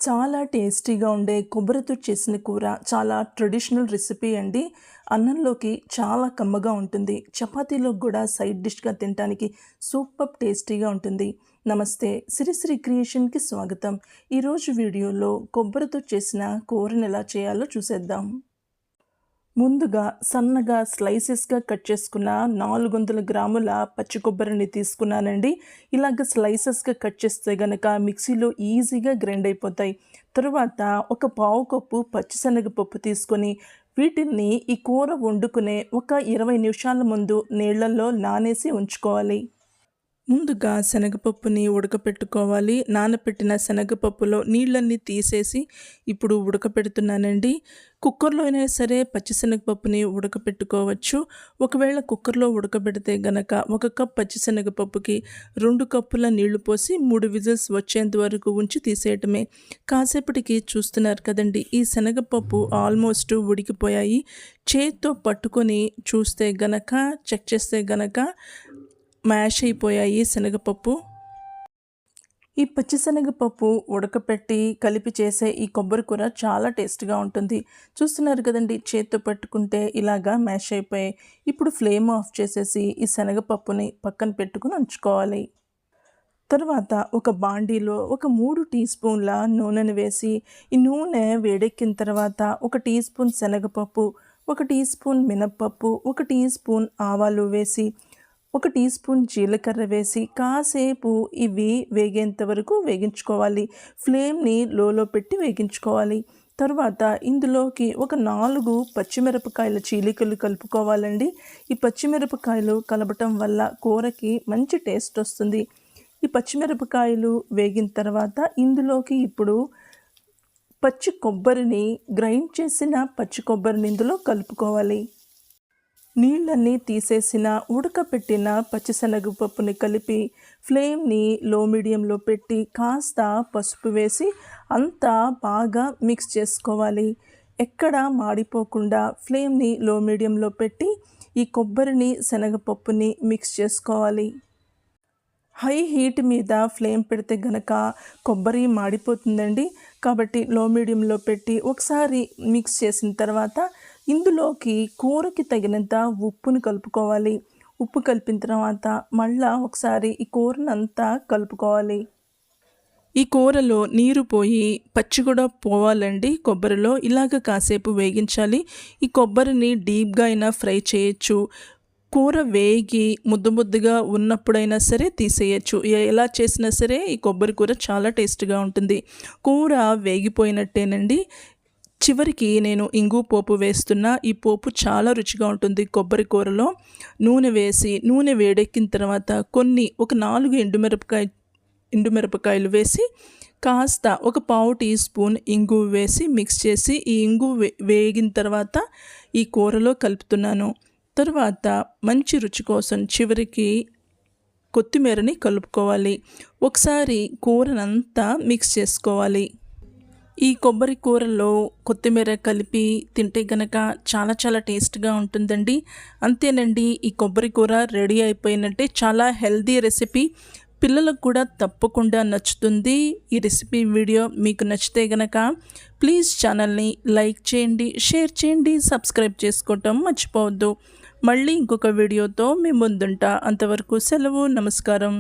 చాలా టేస్టీగా ఉండే కొబ్బరితో చేసిన కూర చాలా ట్రెడిషనల్ రెసిపీ అండి. అన్నంలోకి చాలా కమ్మగా ఉంటుంది. చపాతీలోకి కూడా సైడ్ డిష్గా తినడానికి సూపర్ టేస్టీగా ఉంటుంది. నమస్తే, సిరిసిరి క్రియేషన్కి స్వాగతం. ఈరోజు వీడియోలో కొబ్బరితో చేసిన కూరని ఎలా చేయాలో చూసేద్దాం. ముందుగా సన్నగా స్లైసెస్గా కట్ చేసుకున్న 400 గ్రాముల పచ్చి కొబ్బరిని తీసుకున్నానండి. ఇలాగ స్లైసెస్గా కట్ చేస్తే గనక మిక్సీలో ఈజీగా గ్రైండ్ అయిపోతాయి. తరువాత ఒక పావు కప్పు పచ్చిశనగపప్పు తీసుకొని వీటిని ఈ కూర వండుకునే ఒక 20 నిమిషాల ముందు నీళ్ళల్లో నానేసి ఉంచుకోవాలి. ముందుగా శనగపప్పుని ఉడకపెట్టుకోవాలి. నానపెట్టిన శనగపప్పులో నీళ్ళన్నీ తీసేసి ఇప్పుడు ఉడకపెడుతున్నానండి. కుక్కర్లో అయినా సరే పచ్చిశనగపప్పుని ఉడకపెట్టుకోవచ్చు. ఒకవేళ కుక్కర్లో ఉడకబెడితే గనక 1 కప్ పచ్చిశనగపప్పుకి 2 కప్పుల నీళ్లు పోసి 3 విజిల్స్ వచ్చేంత వరకు ఉంచి తీసేయటమే. కాసేపటికి చూస్తున్నారు కదండి, ఈ శనగపప్పు ఆల్మోస్ట్ ఉడికిపోయాయి. చేత్తో పట్టుకొని చూస్తే గనక, చెక్ చేస్తే గనక మ్యాష్ అయిపోయాయి శనగపప్పు. ఈ పచ్చిశనగపప్పు ఉడకపెట్టి కలిపి చేసే ఈ కొబ్బరి కూర చాలా టేస్ట్గా ఉంటుంది. చూస్తున్నారు కదండి, చేత్తో పట్టుకుంటే ఇలాగా మ్యాష్ అయిపోయాయి. ఇప్పుడు ఫ్లేమ్ ఆఫ్ చేసేసి ఈ శనగపప్పుని పక్కన పెట్టుకుని ఉంచుకోవాలి. తర్వాత ఒక బాండీలో ఒక 3 టీ స్పూన్ల నూనెను వేసి, ఈ నూనె వేడెక్కిన తర్వాత 1 టీ స్పూన్ శనగపప్పు, 1 టీ స్పూన్ మినప్పప్పు, 1 టీ స్పూన్ ఆవాలు వేసి, 1 టీ స్పూన్ జీలకర్ర వేసి కాసేపు ఇవి వేగేంత వరకు వేగించుకోవాలి. ఫ్లేమ్ని లోలో పెట్టి వేగించుకోవాలి. తర్వాత ఇందులోకి ఒక 4 పచ్చిమిరపకాయల చీలికలు కలుపుకోవాలండి. ఈ పచ్చిమిరపకాయలు కలపటం వల్ల కూరకి మంచి టేస్ట్ వస్తుంది. ఈ పచ్చిమిరపకాయలు వేగిన తర్వాత ఇందులోకి ఇప్పుడు పచ్చి కొబ్బరిని, గ్రైండ్ చేసిన పచ్చి కొబ్బరిని ఇందులో కలుపుకోవాలి. నీళ్ళన్నీ తీసేసిన ఉడకపెట్టిన పచ్చిశనగపప్పుని కలిపి ఫ్లేమ్ని లో మీడియంలో పెట్టి కాస్త పసుపు వేసి అంతా బాగా మిక్స్ చేసుకోవాలి. ఎక్కడ మాడిపోకుండా ఫ్లేమ్ని లో మీడియంలో పెట్టి ఈ కొబ్బరిని, శనగపప్పుని మిక్స్ చేసుకోవాలి. హై హీట్ మీద ఫ్లేమ్ పెడితే గనక కొబ్బరి మాడిపోతుందండి. కాబట్టి లో మీడియంలో పెట్టి ఒకసారి మిక్స్ చేసిన తర్వాత ఇందులోకి కూరకి తగినంత ఉప్పును కలుపుకోవాలి. ఉప్పు కలిపిన తర్వాత మళ్ళా ఒకసారి ఈ కూరనంతా కలుపుకోవాలి. ఈ కూరలో నీరు పోయి పచ్చి కూడా పోవాలండి కొబ్బరిలో. ఇలాగ కాసేపు వేగించాలి. ఈ కొబ్బరిని డీప్గా అయినా ఫ్రై చేయొచ్చు. కూర వేగి ముద్దగా ఉన్నప్పుడైనా సరే తీసేయచ్చు. ఎలా చేసినా సరే ఈ కొబ్బరి కూర చాలా టేస్ట్గా ఉంటుంది. కూర వేగిపోయినట్టేనండి. చివరికి నేను ఇంగు పోపు వేస్తున్నా. ఈ పోపు చాలా రుచిగా ఉంటుంది. కొబ్బరి కూరలో నూనె వేసి, నూనె వేడెక్కిన తర్వాత ఒక 4 ఎండుమిరపకాయలు వేసి కాస్త ఒక పావు టీ స్పూన్ ఇంగు వేసి మిక్స్ చేసి, ఈ ఇంగు వేగిన తర్వాత ఈ కూరలో కలుపుతున్నాను. తర్వాత మంచి రుచి కోసం చివరికి కొత్తిమీరని కలుపుకోవాలి. ఒకసారి కూరనంతా మిక్స్ చేసుకోవాలి. ఈ కొబ్బరి కూరలో కొత్తిమీర కలిపి తింటే గనక చాలా టేస్ట్గా ఉంటుందండి. అంతేనండి, ఈ కొబ్బరి కూర రెడీ అయిపోయినట్టే. చాలా హెల్దీ రెసిపీ, పిల్లలకు కూడా తప్పకుండా నచ్చుతుంది. ఈ రెసిపీ వీడియో మీకు నచ్చితే గనక ప్లీజ్ ఛానల్ని లైక్ చేయండి, షేర్ చేయండి, సబ్స్క్రైబ్ చేసుకోవటం మర్చిపోవద్దు. మళ్ళీ ఇంకొక వీడియోతో మీ ముందుంటా. అంతవరకు సెలవు. నమస్కారం.